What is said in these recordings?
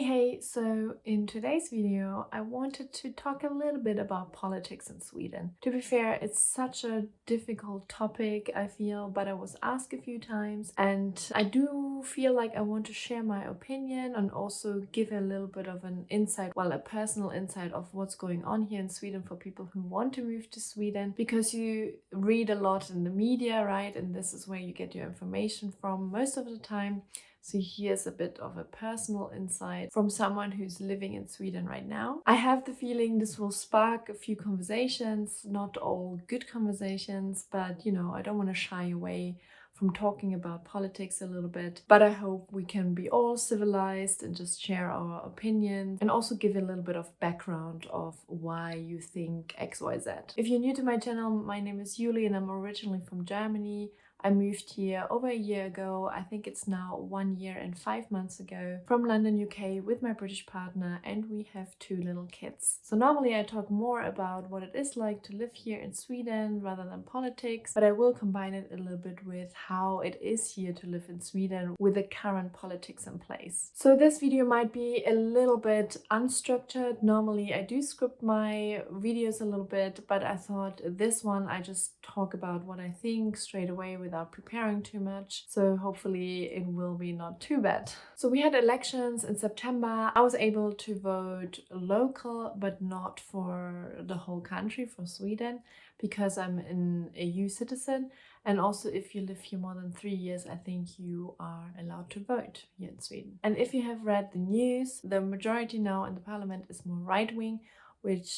Hey, so in today's video, I wanted to talk a little bit about politics in Sweden. To be fair, it's such a difficult topic, I feel, but I was asked a few times, and I do feel like I want to share my opinion and also give a little bit of an insight, well, a personal insight of what's going on here in Sweden for people who want to move to Sweden, because you read a lot in the media, right? And this is where you get your information from most of the time. So here's a bit of a personal insight from someone who's living in Sweden right now. I have the feeling this will spark a few conversations, not all good conversations, but I don't want to shy away from talking about politics a little bit. But I hope we can be all civilized and just share our opinions and also give a little bit of background of why you think XYZ. If you're new to my channel, my name is Julie and I'm originally from Germany. I moved here over a year ago. I think it's now 1 year and 5 months ago from London, UK with my British partner, and we have 2 little kids. So normally I talk more about what it is like to live here in Sweden rather than politics, but I will combine it a little bit with how it is here to live in Sweden with the current politics in place. So this video might be a little bit unstructured. Normally I do script my videos a little bit, but I thought this one I just talk about what I think straight away without preparing too much, so hopefully it will be not too bad. So we had elections in September. I was able to vote local, but not for the whole country, for Sweden, because I'm an EU citizen, and also if you live here more than 3 years, I think you are allowed to vote here in Sweden. And if you have read the news, the majority now in the parliament is more right-wing, which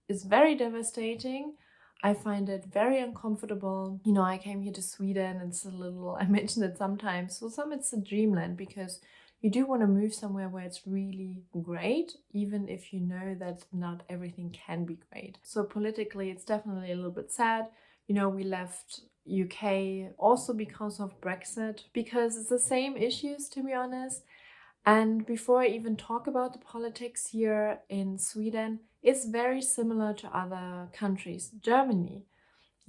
is very devastating. I find it very uncomfortable. I came here to Sweden and it's a little, I mention it sometimes, for some it's a dreamland, because you do want to move somewhere where it's really great, even if you know that not everything can be great. So politically, it's definitely a little bit sad. We left UK also because of Brexit, because it's the same issues, to be honest. And before I even talk about the politics here in Sweden, it's very similar to other countries. Germany,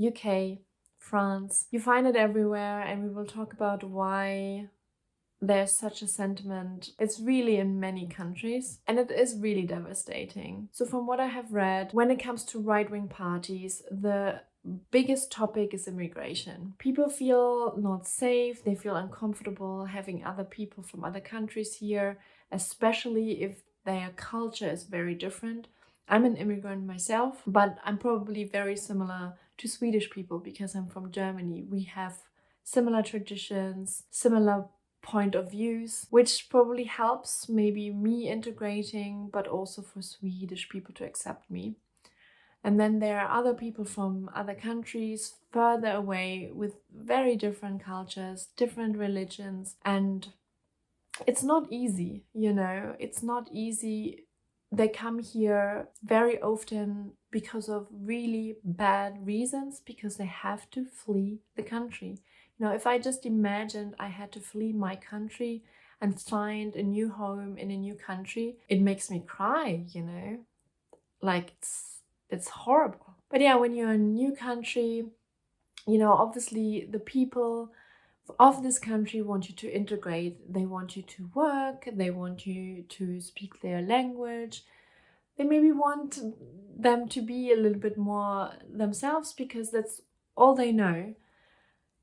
UK, France. You find it everywhere, and we will talk about why there's such a sentiment. It's really in many countries, and it is really devastating. So from what I have read, when it comes to right-wing parties, the biggest topic is immigration. People feel not safe, they feel uncomfortable having other people from other countries here, especially if their culture is very different. I'm an immigrant myself, but I'm probably very similar to Swedish people because I'm from Germany. We have similar traditions, similar point of views, which probably helps maybe me integrating, but also for Swedish people to accept me. And then there are other people from other countries further away with very different cultures, different religions, and it's not easy, it's not easy. They come here very often because of really bad reasons, because they have to flee the country. If I just imagined I had to flee my country and find a new home in a new country, it makes me cry, like it's horrible. But yeah, when you're in a new country, obviously the people of this country want you to integrate. They want you to work, they want you to speak their language. They maybe want them to be a little bit more themselves because that's all they know.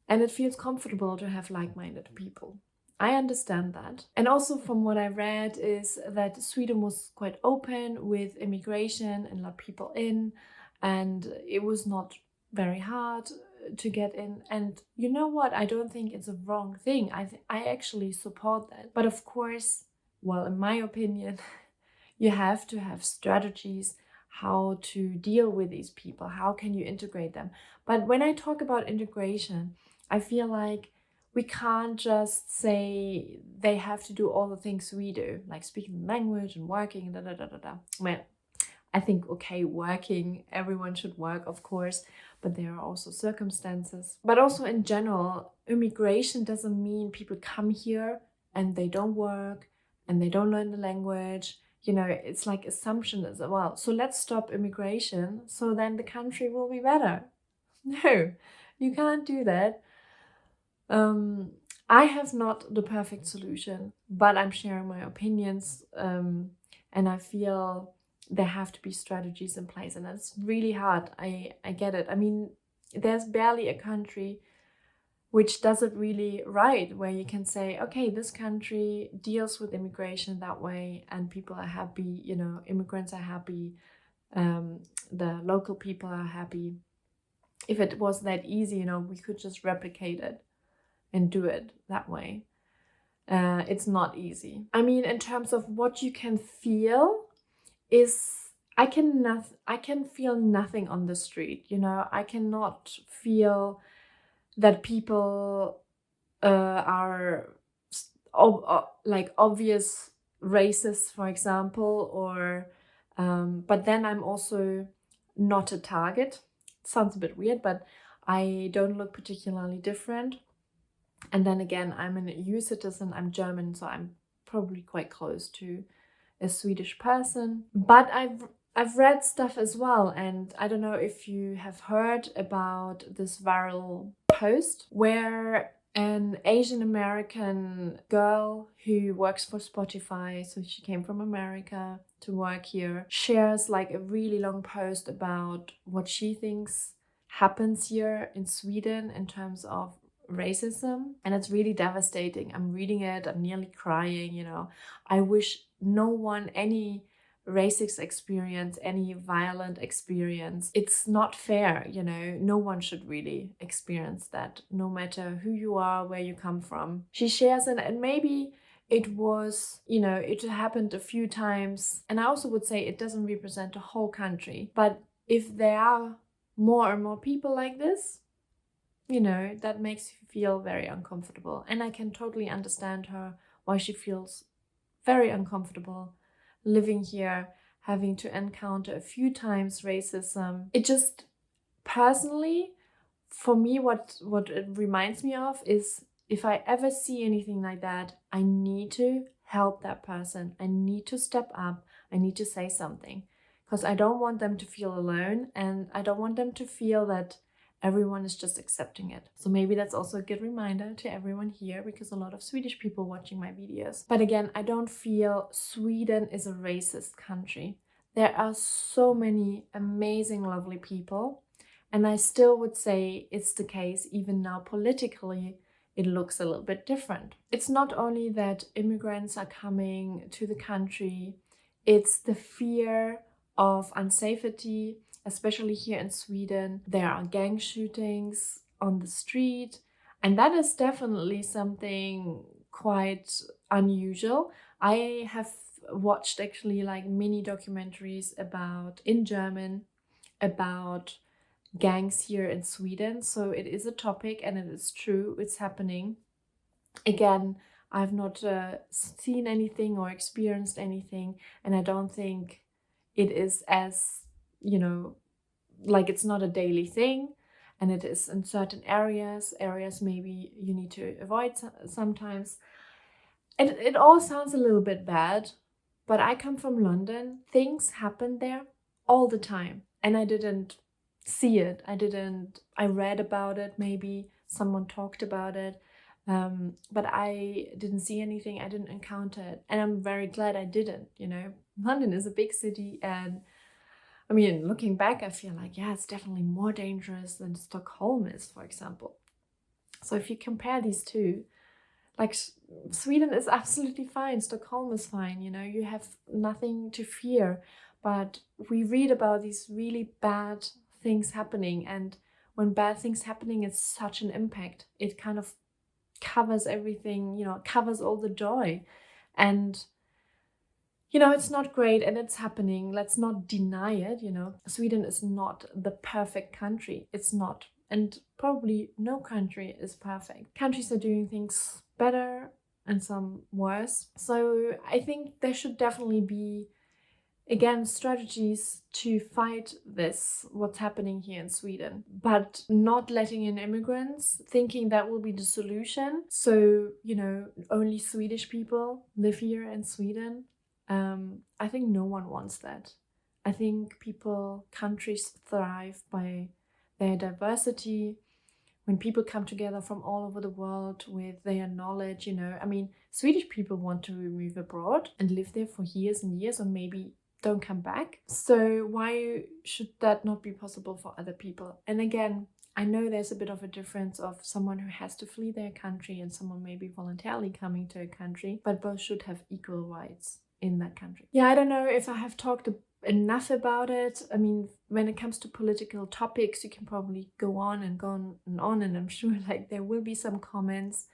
And it feels comfortable to have like-minded people. I understand that. And also from what I read is that Sweden was quite open with immigration and let people in, and it was not very hard to get in. And you know what? I don't think it's a wrong thing. I actually support that. But of course, well, in my opinion, you have to have strategies how to deal with these people. How can you integrate them? But when I talk about integration, I feel like we can't just say they have to do all the things we do, like speaking the language and working, Well, I think, okay, working, everyone should work, of course, but there are also circumstances. But also in general, immigration doesn't mean people come here and they don't work and they don't learn the language. It's like assumption as well. So let's stop immigration so then the country will be better. No, you can't do that. I have not the perfect solution, but I'm sharing my opinions, and I feel there have to be strategies in place, and it's really hard. I get it. I mean, there's barely a country which does it really right, where you can say, okay, this country deals with immigration that way, and people are happy. Immigrants are happy. The local people are happy. If it was that easy, we could just replicate it and do it that way. It's not easy. I mean, in terms of what you can feel, is I can feel nothing on the street. I cannot feel that people are like obvious racists, for example, or but then I'm also not a target. Sounds a bit weird, but I don't look particularly different. And then again, I'm an EU citizen, I'm German, so I'm probably quite close to a Swedish person. But I've read stuff as well, and I don't know if you have heard about this viral post where an Asian American girl who works for Spotify, so she came from America to work here, shares like a really long post about what she thinks happens here in Sweden in terms of racism, and it's really devastating. I'm reading it, I'm nearly crying. I wish no one any racist experience, any violent experience. It's not fair. No one should really experience that, no matter who you are, where you come from. She shares it, and maybe it was, it happened a few times, and I also would say it doesn't represent the whole country, but if there are more and more people like this, that makes you feel very uncomfortable. And I can totally understand her, why she feels very uncomfortable living here, having to encounter a few times racism. It just, personally, for me, what it reminds me of is, if I ever see anything like that, I need to help that person. I need to step up. I need to say something, because I don't want them to feel alone, and I don't want them to feel that everyone is just accepting it. So maybe that's also a good reminder to everyone here, because a lot of Swedish people watching my videos. But again, I don't feel Sweden is a racist country. There are so many amazing, lovely people, and I still would say it's the case even now politically. It looks a little bit different. It's not only that immigrants are coming to the country, it's the fear of unsafety, especially here in Sweden. There are gang shootings on the street, and that is definitely something quite unusual. I have watched actually like mini documentaries in German about gangs here in Sweden, so it is a topic, and it is true, it's happening. Again, I've not seen anything or experienced anything, and I don't think it is as, like, it's not a daily thing, and it is in certain areas maybe you need to avoid sometimes. And it all sounds a little bit bad, but I come from London. Things happen there all the time, and I didn't see it. I read about it, maybe someone talked about it, but I didn't see anything. I didn't encounter it, and I'm very glad I didn't. London is a big city, and I mean, looking back, I feel like, yeah, it's definitely more dangerous than Stockholm is, for example. So if you compare these two, like, Sweden is absolutely fine, Stockholm is fine, you have nothing to fear. But we read about these really bad things happening, and when bad things happening, it's such an impact. It kind of covers everything, covers all the joy. And it's not great, and it's happening. Let's not deny it. Sweden is not the perfect country. It's not. And probably no country is perfect. Countries are doing things better and some worse. So I think there should definitely be, again, strategies to fight what's happening here in Sweden, but not letting in immigrants, thinking that will be the solution. So, only Swedish people live here in Sweden. I think no one wants that. I think countries thrive by their diversity, when people come together from all over the world with their knowledge, I mean, Swedish people want to move abroad and live there for years and years, or maybe don't come back. So why should that not be possible for other people? And again, I know there's a bit of a difference of someone who has to flee their country and someone maybe voluntarily coming to a country, but both should have equal rights in that country. Yeah, I don't know if I have talked enough about it. I mean, when it comes to political topics, you can probably go on and on, and I'm sure like there will be some comments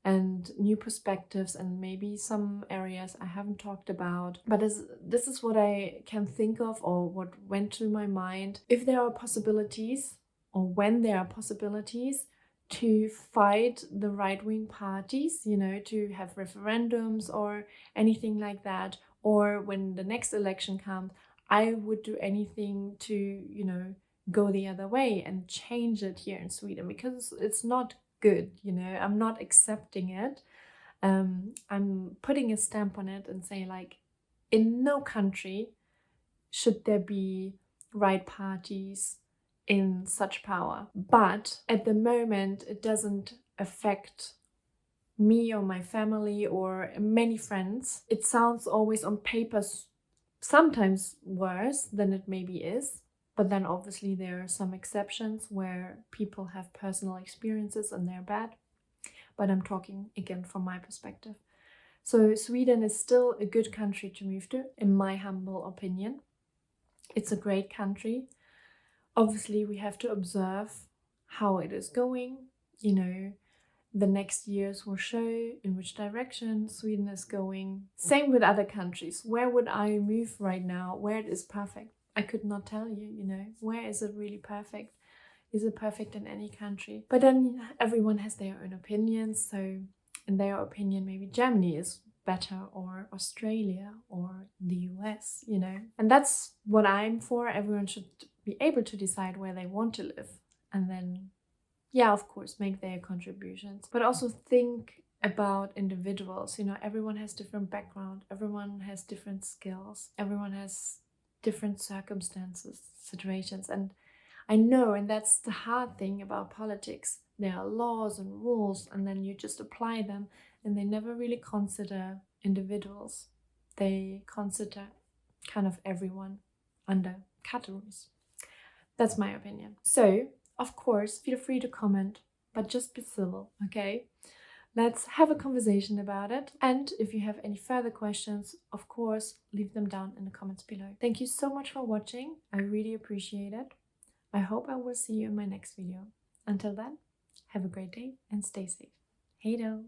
and new perspectives and maybe some areas I haven't talked about. But this is what I can think of, or what went through my mind. If there are possibilities, or when there are possibilities, to fight the right-wing parties, to have referendums or anything like that, or when the next election comes, I would do anything to, go the other way and change it here in Sweden, because it's not good, I'm not accepting it. I'm putting a stamp on it and say, like, in no country should there be right parties in such power. But at the moment, it doesn't affect me or my family or many friends. It sounds always on paper sometimes worse than it maybe is. But then obviously there are some exceptions where people have personal experiences and they're bad. But I'm talking again from my perspective. So Sweden is still a good country to move to, in my humble opinion. It's a great country. Obviously, we have to observe how it is going. The next years will show in which direction Sweden is going. Same with other countries. Where would I move right now? Where it is perfect? I could not tell you, where is it really perfect? Is it perfect in any country? But then everyone has their own opinions. So in their opinion, maybe Germany is better, or Australia, or the US, And that's what I'm for. Everyone should be able to decide where they want to live. And then, yeah, of course, make their contributions. But also think about individuals. Everyone has different background. Everyone has different skills. Everyone has different circumstances, situations. And I know, and that's the hard thing about politics. There are laws and rules, and then you just apply them, and they never really consider individuals. They consider kind of everyone under categories. That's my opinion. So, of course, feel free to comment, but just be civil, okay? Let's have a conversation about it. And if you have any further questions, of course, leave them down in the comments below. Thank you so much for watching. I really appreciate it. I hope I will see you in my next video. Until then, have a great day and stay safe. Hey do!